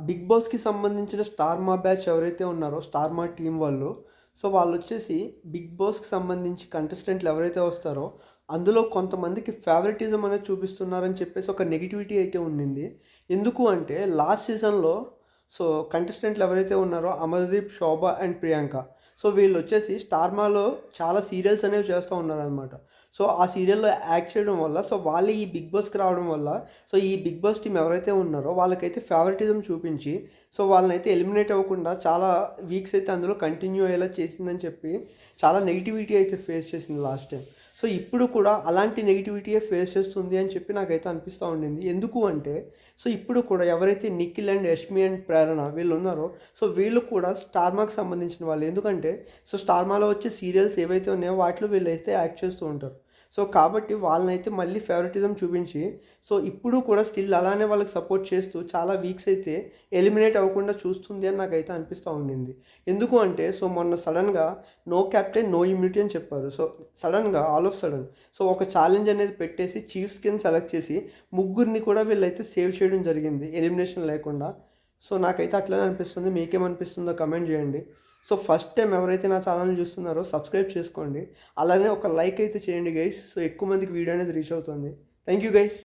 Big బాస్‌కి సంబంధించిన star మా బ్యాచ్ ఎవరైతే ఉన్నారో, స్టార్ మా టీమ్ వాళ్ళు. సో, వాళ్ళొచ్చేసి బిగ్ బాస్‌కి సంబంధించి కంటెస్టెంట్లు ఎవరైతే వస్తారో, అందులో కొంతమందికి ఫేవరెటిజం అనేది చూపిస్తున్నారని చెప్పేసి ఒక నెగటివిటీ అయితే ఉండింది. ఎందుకు అంటే లాస్ట్ సీజన్‌లో సో, కంటెస్టెంట్లు ఎవరైతే ఉన్నారో అమర్‌దీప్, శోభ అండ్ ప్రియాంక. సో, వీళ్ళొచ్చేసి స్టార్ మాలో చాలా సీరియల్స్ అనేవి చేస్తూ ఉన్నారనమాట. సో, ఆ సీరియల్‌లో యాక్ట్ చేయడం వల్ల సో, వాళ్ళు ఈ బిగ్ బాస్‌కి రావడం వల్ల సో, ఈ బిగ్ బాస్ టీమ్ ఎవరైతే ఉన్నారో వాళ్ళకైతే ఫేవరెటిజం చూపించి, సో, వాళ్ళనైతే ఎలిమినేట్ అవ్వకుండా చాలా వీక్స్ అయితే అందులో కంటిన్యూ అయ్యేలా చేసిందని చెప్పి, చాలా నెగటివిటీ అయితే ఫేస్ చేసింది లాస్ట్ టైమ్. సో, ఇప్పుడు కూడా అలాంటి నెగటివిటీయే ఫేస్ చేస్తుంది అని చెప్పి నాకైతే అనిపిస్తూ ఉండింది. ఎందుకు అంటే, సో, ఇప్పుడు కూడా ఎవరైతే నిఖిల్ అండ్ యష్మి అండ్ ప్రేరణ వీళ్ళున్నారో, సో, వీళ్ళు కూడా స్టార్మాకి సంబంధించిన వాళ్ళు. ఎందుకంటే, సో, స్టార్మాలో వచ్చే సీరియల్స్ ఏవైతే ఉన్నాయో వాటిలో వీళ్ళైతే యాక్ట్ చేస్తూ ఉంటారు. సో, కాబట్టి వాళ్ళనైతే మళ్ళీ ఫేవరెటిజం చూపించి, సో, ఇప్పుడు కూడా స్టిల్ అలానే వాళ్ళకి సపోర్ట్ చేస్తూ చాలా వీక్స్ అయితే ఎలిమినేట్ అవ్వకుండా చూస్తుంది అని నాకైతే అనిపిస్తూ ఉండింది. ఎందుకు అంటే, సో, మొన్న సడెన్‌గా నో క్యాప్టెన్, నో ఇమ్యూనిటీ అని చెప్పారు. సో, సడెన్‌గా ఆల్ ఆఫ్ సడెన్ సో, ఒక ఛాలెంజ్ అనేది పెట్టేసి చీఫ్స్ కింద సెలెక్ట్ చేసి ముగ్గురిని కూడా వీళ్ళైతే సేవ్ చేయడం జరిగింది ఎలిమినేషన్ లేకుండా. సో, నాకైతే అట్లనే అనిపిస్తుంది. మీకేమనిపిస్తుందో కమెంట్ చేయండి. సో, ఫస్ట్ టైం ఎవరైతే నా ఛానల్‌ని చూస్తున్నారో సబ్స్క్రైబ్ చేసుకోండి. అలానే ఒక లైక్ అయితే చేయండి గైస్. సో, ఎక్కువ మందికి వీడియో అనేది రీచ్ అవుతుంది. Thank you guys.